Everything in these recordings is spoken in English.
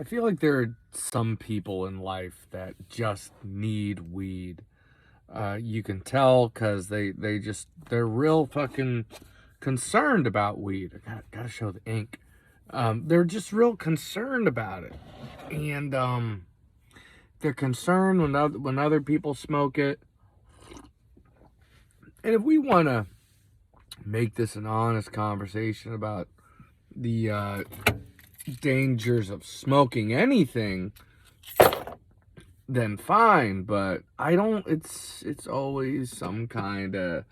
I feel like there are some people in life that just need weed. You can tell because they're real fucking concerned about weed. Gotta show the ink. They're just real concerned about it, and they're concerned when other people smoke it. And if we want to make this an honest conversation about the dangers of smoking anything, then fine. But I don't. It's always some kind of.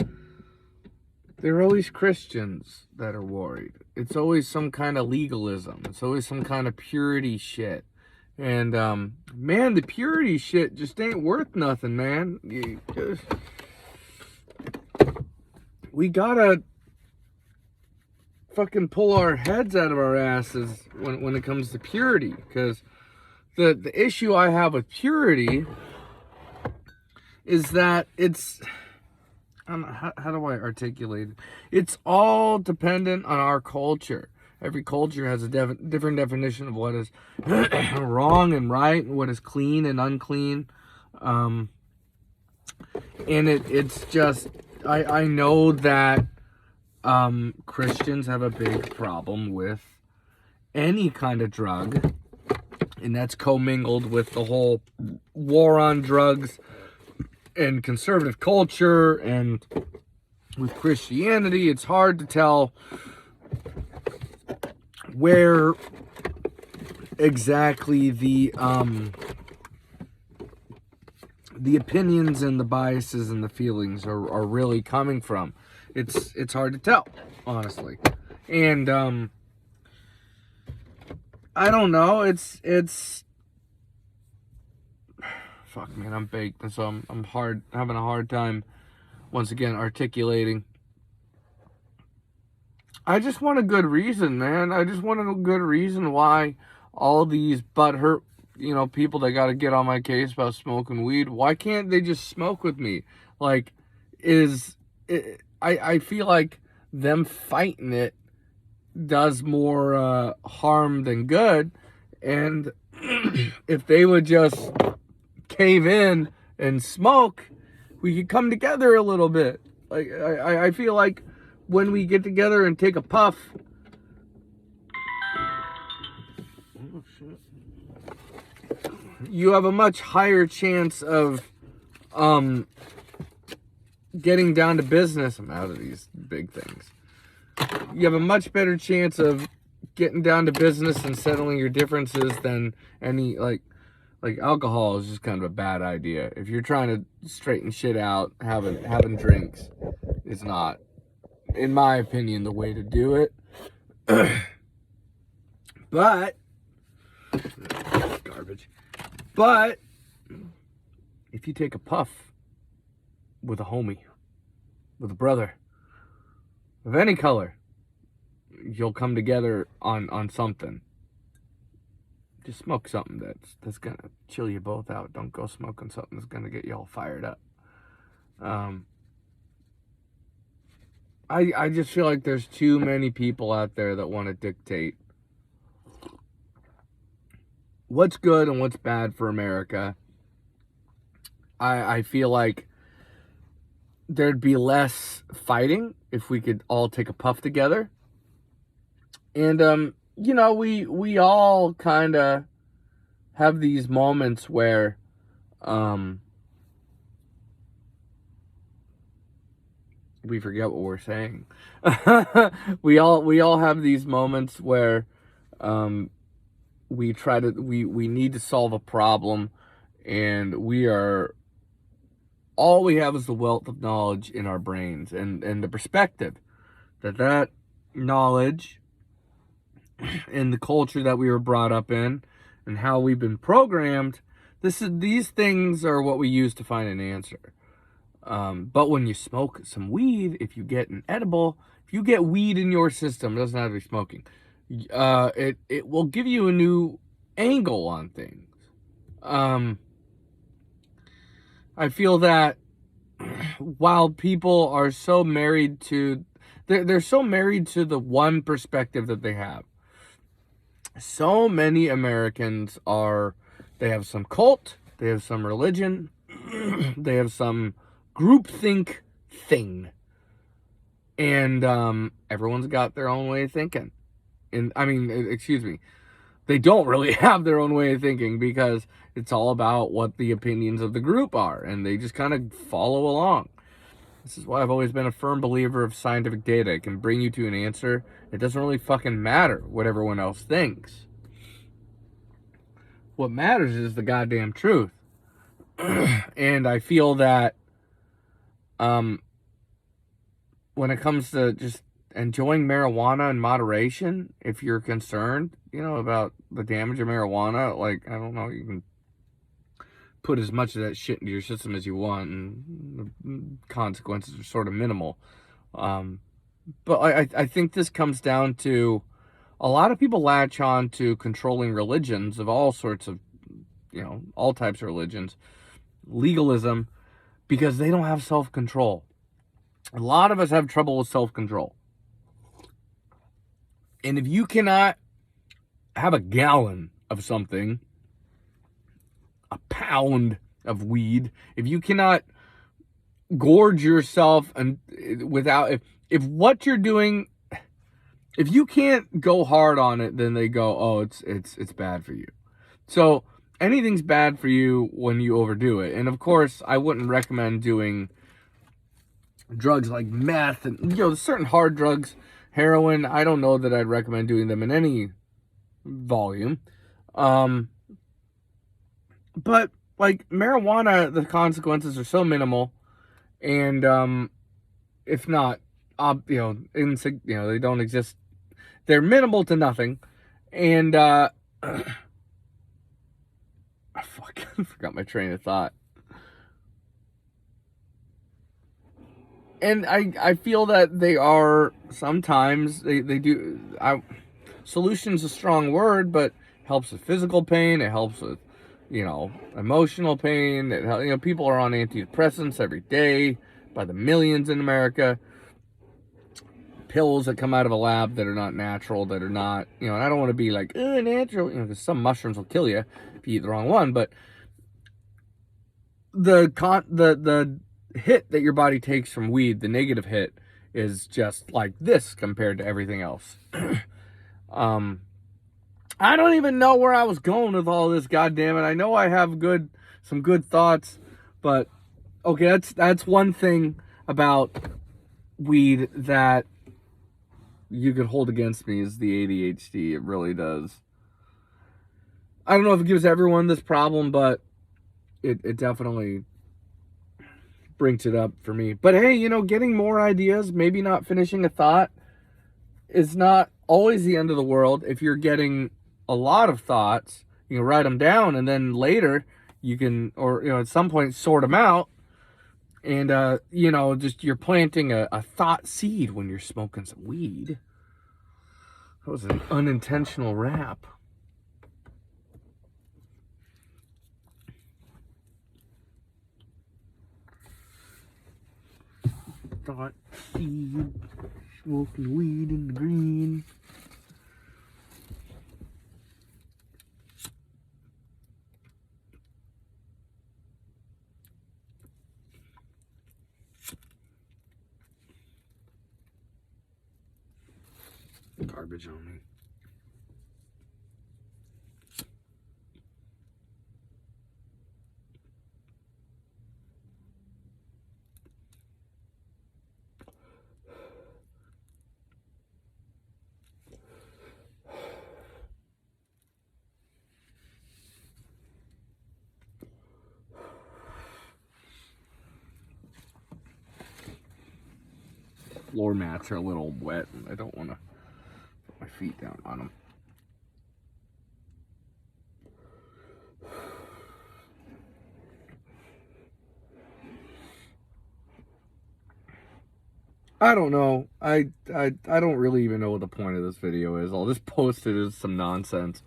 They're always Christians that are worried. It's always some kind of legalism. It's always some kind of purity shit. And man, the purity shit just ain't worth nothing, man. We gotta fucking pull our heads out of our asses when it comes to purity, because the issue I have with purity is that it's, I don't know, how do I articulate it? It's all dependent on our culture. Every culture has a different definition of what is wrong and right, and what is clean and unclean. And it's just, I know that Christians have a big problem with any kind of drug, and that's commingled with the whole war on drugs and conservative culture. And with Christianity, it's hard to tell where exactly the opinions and the biases and the feelings are really coming from. It's hard to tell, honestly. And I don't know, it's fuck, man, I'm baked, and so I'm having a hard time once again articulating. I just want a good reason, man. I just want a good reason why all these butthurt, people that got to get on my case about smoking weed, why can't they just smoke with me? Like, I feel like them fighting it does more harm than good. And if they would just cave in and smoke, we could come together a little bit. Like, I feel like when we get together and take a puff, oh shit, you have a much higher chance of getting down to business. I'm out of these big things. You have a much better chance of getting down to business and settling your differences than any, like alcohol is just kind of a bad idea. If you're trying to straighten shit out, having drinks is not, in my opinion, the way to do it. But garbage. But if you take a puff with a homie, with a brother of any color, you'll come together on something. Just smoke something that's gonna chill you both out. Don't go smoking something that's gonna get you all fired up. I just feel like there's too many people out there that want to dictate what's good and what's bad for America. I feel like there'd be less fighting if we could all take a puff together. And we all kind of have these moments where we forget what we're saying. we all have these moments where we need to solve a problem, and all we have is the wealth of knowledge in our brains, and the perspective that knowledge and the culture that we were brought up in and how we've been programmed, these things are what we use to find an answer. But when you smoke some weed, if you get an edible, if you get weed in your system, it doesn't have to be smoking, it will give you a new angle on things. I feel that while people are so married to, they're so married to the one perspective that they have. So many Americans they have some cult, they have some religion, they have some groupthink thing. And everyone's got their own way of thinking. And I mean, excuse me, they don't really have their own way of thinking because it's all about what the opinions of the group are, and they just kind of follow along. This is why I've always been a firm believer of scientific data. It can bring you to an answer. It doesn't really fucking matter what everyone else thinks. What matters is the goddamn truth. And I feel that when it comes to just enjoying marijuana in moderation, if you're concerned, about the damage of marijuana, like, I don't know, you can put as much of that shit into your system as you want, and the consequences are sort of minimal. But I think this comes down to a lot of people latch on to controlling religions of all sorts of, all types of religions, legalism, because they don't have self-control. A lot of us have trouble with self-control. And if you cannot have a gallon of something, a pound of weed, if you cannot gorge yourself and without, if what you're doing, if you can't go hard on it, then they go, oh, it's bad for you. So anything's bad for you when you overdo it. And of course, I wouldn't recommend doing drugs like meth and certain hard drugs, heroin. I don't know that I'd recommend doing them in any volume. But like marijuana, the consequences are so minimal, and if not, they don't exist. They're minimal to nothing, and I forgot my train of thought. And I feel that they are sometimes they do. Solution's a strong word, but helps with physical pain. It helps with emotional pain. People are on antidepressants every day by the millions in America. Pills that come out of a lab that are not natural, that are not, and I don't want to be like, natural, because some mushrooms will kill you if you eat the wrong one, but the hit that your body takes from weed, the negative hit, is just like this compared to everything else. I don't even know where I was going with all this, goddammit. I know I have some good thoughts, but okay, that's one thing about weed that you could hold against me is the ADHD. It really does. I don't know if it gives everyone this problem, but it definitely brings it up for me. But hey, getting more ideas, maybe not finishing a thought, is not always the end of the world. If you're getting a lot of thoughts, you can write them down, and then later you can, or at some point, sort them out. And just you're planting a thought seed when you're smoking some weed. That was an unintentional rap. Thought seed, smoking weed in the green. Garbage on me. Floor mats are a little wet, and I don't want to put my feet down on them. I don't know. I don't really even know what the point of this video is. I'll just post it as some nonsense.